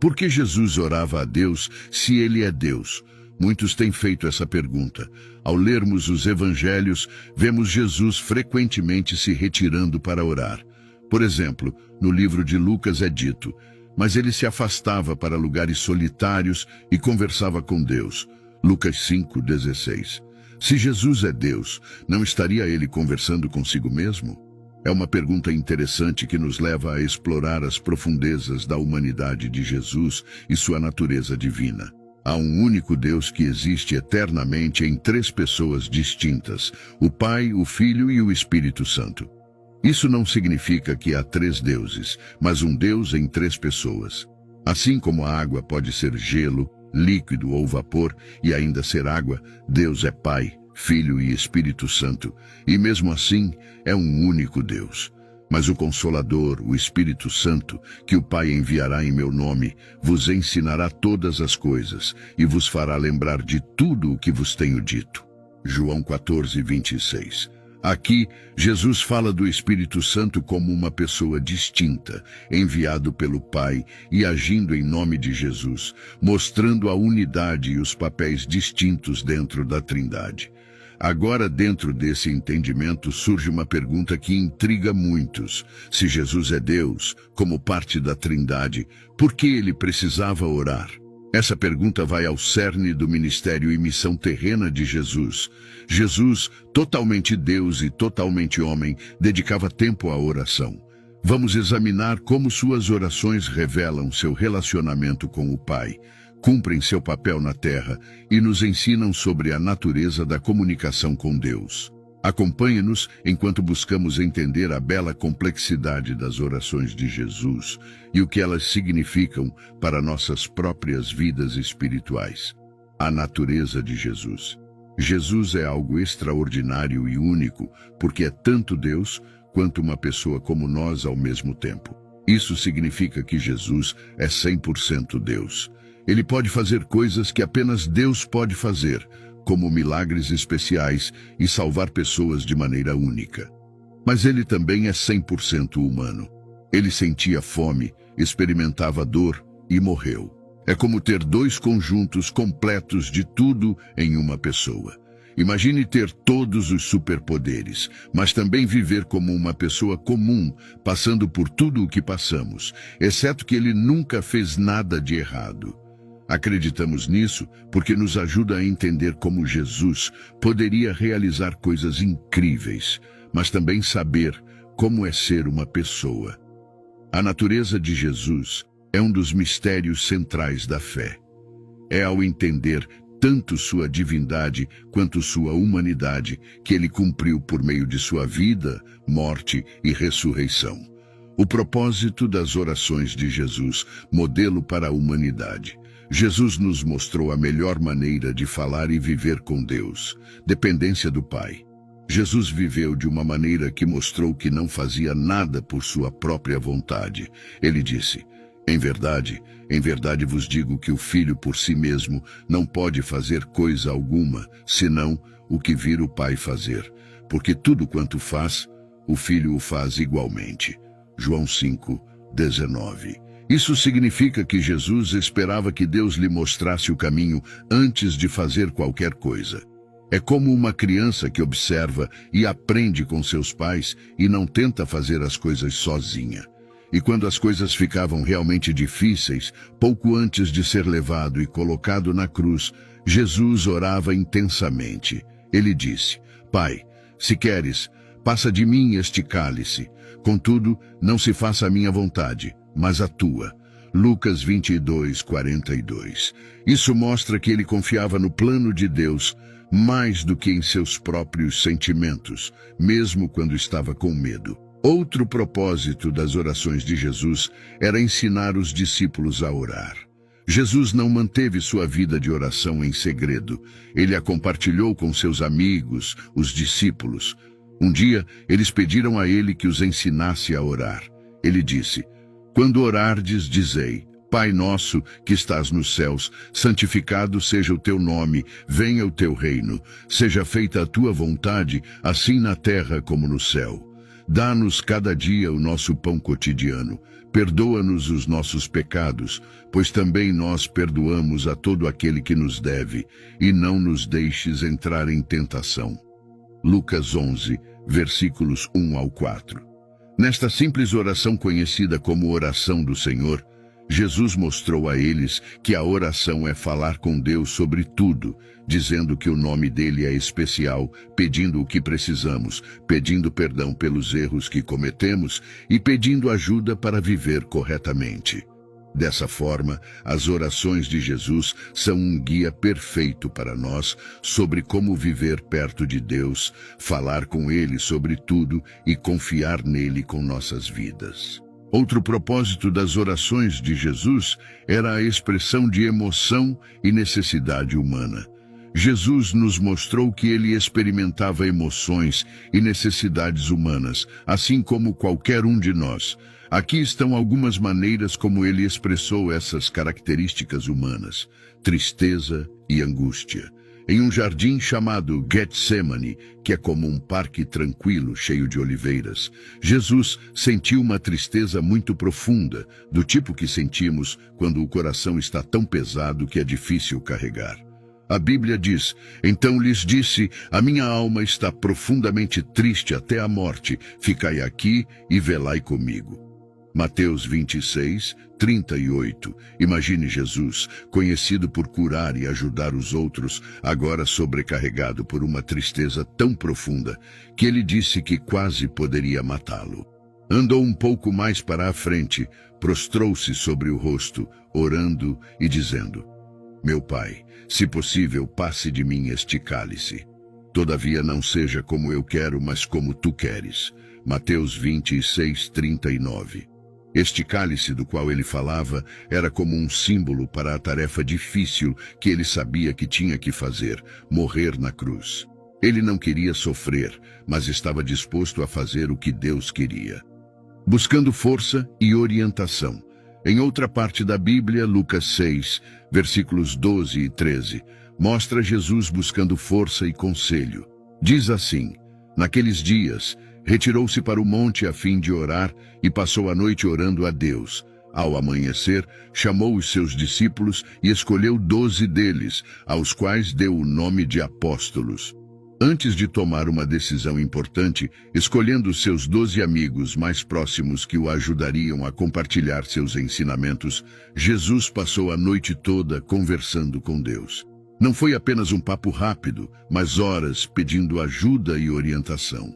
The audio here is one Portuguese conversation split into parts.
Por que Jesus orava a Deus se ele é Deus? Muitos têm feito essa pergunta. Ao lermos os evangelhos, vemos Jesus frequentemente se retirando para orar. Por exemplo, no livro de Lucas é dito: mas ele se afastava para lugares solitários e conversava com Deus. Lucas 5:16. Se Jesus é Deus, não estaria ele conversando consigo mesmo? É uma pergunta interessante que nos leva a explorar as profundezas da humanidade de Jesus e sua natureza divina. Há um único Deus que existe eternamente em três pessoas distintas: o Pai, o Filho e o Espírito Santo. Isso não significa que há três deuses, mas um Deus em três pessoas. Assim como a água pode ser gelo, líquido ou vapor e ainda ser água, Deus é Pai, Filho e Espírito Santo, e mesmo assim é um único Deus. Mas o Consolador, o Espírito Santo, que o Pai enviará em meu nome, vos ensinará todas as coisas e vos fará lembrar de tudo o que vos tenho dito. João 14:26. Aqui, Jesus fala do Espírito Santo como uma pessoa distinta, enviado pelo Pai e agindo em nome de Jesus, mostrando a unidade e os papéis distintos dentro da Trindade. Agora, dentro desse entendimento, surge uma pergunta que intriga muitos. Se Jesus é Deus, como parte da Trindade, por que ele precisava orar? Essa pergunta vai ao cerne do ministério e missão terrena de Jesus. Jesus, totalmente Deus e totalmente homem, dedicava tempo à oração. Vamos examinar como suas orações revelam seu relacionamento com o Pai, cumprem seu papel na terra e nos ensinam sobre a natureza da comunicação com Deus. Acompanhe-nos enquanto buscamos entender a bela complexidade das orações de Jesus e o que elas significam para nossas próprias vidas espirituais. A natureza de Jesus. Jesus é algo extraordinário e único, porque é tanto Deus quanto uma pessoa como nós ao mesmo tempo. Isso significa que Jesus é 100% Deus. Ele pode fazer coisas que apenas Deus pode fazer, como milagres especiais e salvar pessoas de maneira única. Mas ele também é 100% humano. Ele sentia fome, experimentava dor e morreu. É como ter dois conjuntos completos de tudo em uma pessoa. Imagine ter todos os superpoderes, mas também viver como uma pessoa comum, passando por tudo o que passamos, exceto que ele nunca fez nada de errado. Acreditamos nisso porque nos ajuda a entender como Jesus poderia realizar coisas incríveis, mas também saber como é ser uma pessoa. A natureza de Jesus é um dos mistérios centrais da fé. É ao entender tanto sua divindade quanto sua humanidade que ele cumpriu por meio de sua vida, morte e ressurreição. O propósito das orações de Jesus, modelo para a humanidade. Jesus nos mostrou a melhor maneira de falar e viver com Deus, dependência do Pai. Jesus viveu de uma maneira que mostrou que não fazia nada por sua própria vontade. Ele disse: em verdade vos digo que o Filho por si mesmo não pode fazer coisa alguma, senão o que vir o Pai fazer, porque tudo quanto faz, o Filho o faz igualmente. João 5:19. Isso significa que Jesus esperava que Deus lhe mostrasse o caminho antes de fazer qualquer coisa. É como uma criança que observa e aprende com seus pais e não tenta fazer as coisas sozinha. E quando as coisas ficavam realmente difíceis, pouco antes de ser levado e colocado na cruz, Jesus orava intensamente. Ele disse: Pai, se queres, passa de mim este cálice. Contudo, não se faça a minha vontade, mas a tua. Lucas 22:42. Isso mostra que ele confiava no plano de Deus mais do que em seus próprios sentimentos, mesmo quando estava com medo. Outro propósito das orações de Jesus era ensinar os discípulos a orar. Jesus não manteve sua vida de oração em segredo. Ele a compartilhou com seus amigos, os discípulos. Um dia, eles pediram a ele que os ensinasse a orar. Ele disse: quando orardes, dizei: Pai nosso, que estás nos céus, santificado seja o teu nome, venha o teu reino, seja feita a tua vontade, assim na terra como no céu. Dá-nos cada dia o nosso pão cotidiano, perdoa-nos os nossos pecados, pois também nós perdoamos a todo aquele que nos deve, e não nos deixes entrar em tentação. Lucas 11, versículos 1 ao 4. Nesta simples oração conhecida como oração do Senhor, Jesus mostrou a eles que a oração é falar com Deus sobre tudo, dizendo que o nome dele é especial, pedindo o que precisamos, pedindo perdão pelos erros que cometemos e pedindo ajuda para viver corretamente. Dessa forma, as orações de Jesus são um guia perfeito para nós sobre como viver perto de Deus, falar com Ele sobre tudo e confiar nele com nossas vidas. Outro propósito das orações de Jesus era a expressão de emoção e necessidade humana. Jesus nos mostrou que ele experimentava emoções e necessidades humanas, assim como qualquer um de nós. Aqui estão algumas maneiras como ele expressou essas características humanas: tristeza e angústia. Em um jardim chamado Getsemane, que é como um parque tranquilo, cheio de oliveiras, Jesus sentiu uma tristeza muito profunda, do tipo que sentimos quando o coração está tão pesado que é difícil carregar. A Bíblia diz: então lhes disse, a minha alma está profundamente triste até a morte, ficai aqui e velai comigo. Mateus 26, 38. Imagine Jesus, conhecido por curar e ajudar os outros, agora sobrecarregado por uma tristeza tão profunda que ele disse que quase poderia matá-lo. Andou um pouco mais para a frente, prostrou-se sobre o rosto, orando e dizendo: meu Pai, se possível, passe de mim este cálice. Todavia não seja como eu quero, mas como tu queres. Mateus 26, 39. Este cálice do qual ele falava era como um símbolo para a tarefa difícil que ele sabia que tinha que fazer, morrer na cruz. Ele não queria sofrer, mas estava disposto a fazer o que Deus queria. Buscando força e orientação. Em outra parte da Bíblia, Lucas 6, versículos 12 e 13, mostra Jesus buscando força e conselho. Diz assim: naqueles dias, retirou-se para o monte a fim de orar e passou a noite orando a Deus. Ao amanhecer, chamou os seus discípulos e escolheu 12 deles, aos quais deu o nome de apóstolos. Antes de tomar uma decisão importante, escolhendo os seus 12 amigos mais próximos que o ajudariam a compartilhar seus ensinamentos, Jesus passou a noite toda conversando com Deus. Não foi apenas um papo rápido, mas horas pedindo ajuda e orientação.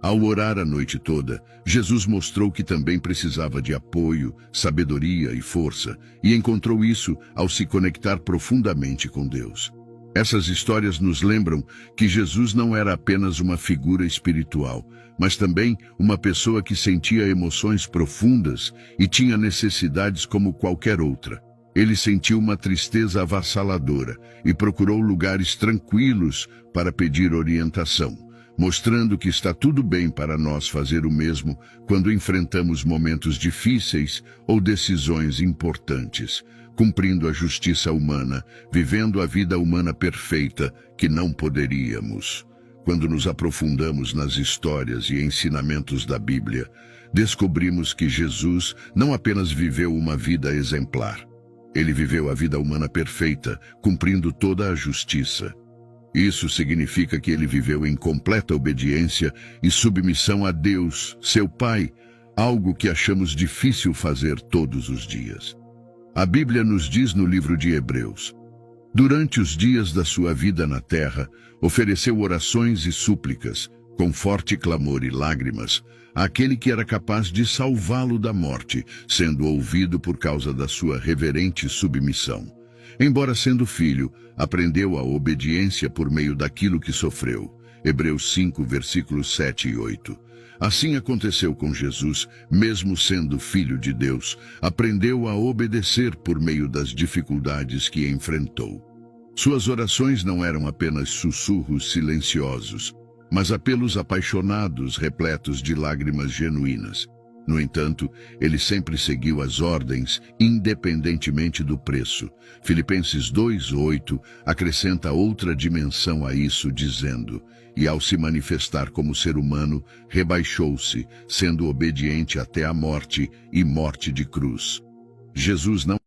Ao orar a noite toda, Jesus mostrou que também precisava de apoio, sabedoria e força, e encontrou isso ao se conectar profundamente com Deus. Essas histórias nos lembram que Jesus não era apenas uma figura espiritual, mas também uma pessoa que sentia emoções profundas e tinha necessidades como qualquer outra. Ele sentiu uma tristeza avassaladora e procurou lugares tranquilos para pedir orientação, mostrando que está tudo bem para nós fazer o mesmo quando enfrentamos momentos difíceis ou decisões importantes, cumprindo a justiça humana, vivendo a vida humana perfeita que não poderíamos. Quando nos aprofundamos nas histórias e ensinamentos da Bíblia, descobrimos que Jesus não apenas viveu uma vida exemplar, ele viveu a vida humana perfeita, cumprindo toda a justiça. Isso significa que ele viveu em completa obediência e submissão a Deus, seu Pai, algo que achamos difícil fazer todos os dias. A Bíblia nos diz no livro de Hebreus: durante os dias da sua vida na terra, ofereceu orações e súplicas, com forte clamor e lágrimas, àquele que era capaz de salvá-lo da morte, sendo ouvido por causa da sua reverente submissão. Embora sendo filho, aprendeu a obediência por meio daquilo que sofreu. Hebreus 5, versículos 7 e 8. Assim aconteceu com Jesus, mesmo sendo filho de Deus, aprendeu a obedecer por meio das dificuldades que enfrentou. Suas orações não eram apenas sussurros silenciosos, mas apelos apaixonados repletos de lágrimas genuínas. No entanto, ele sempre seguiu as ordens, independentemente do preço. Filipenses 2:8 acrescenta outra dimensão a isso, dizendo: e ao se manifestar como ser humano, rebaixou-se, sendo obediente até a morte e morte de cruz. Jesus não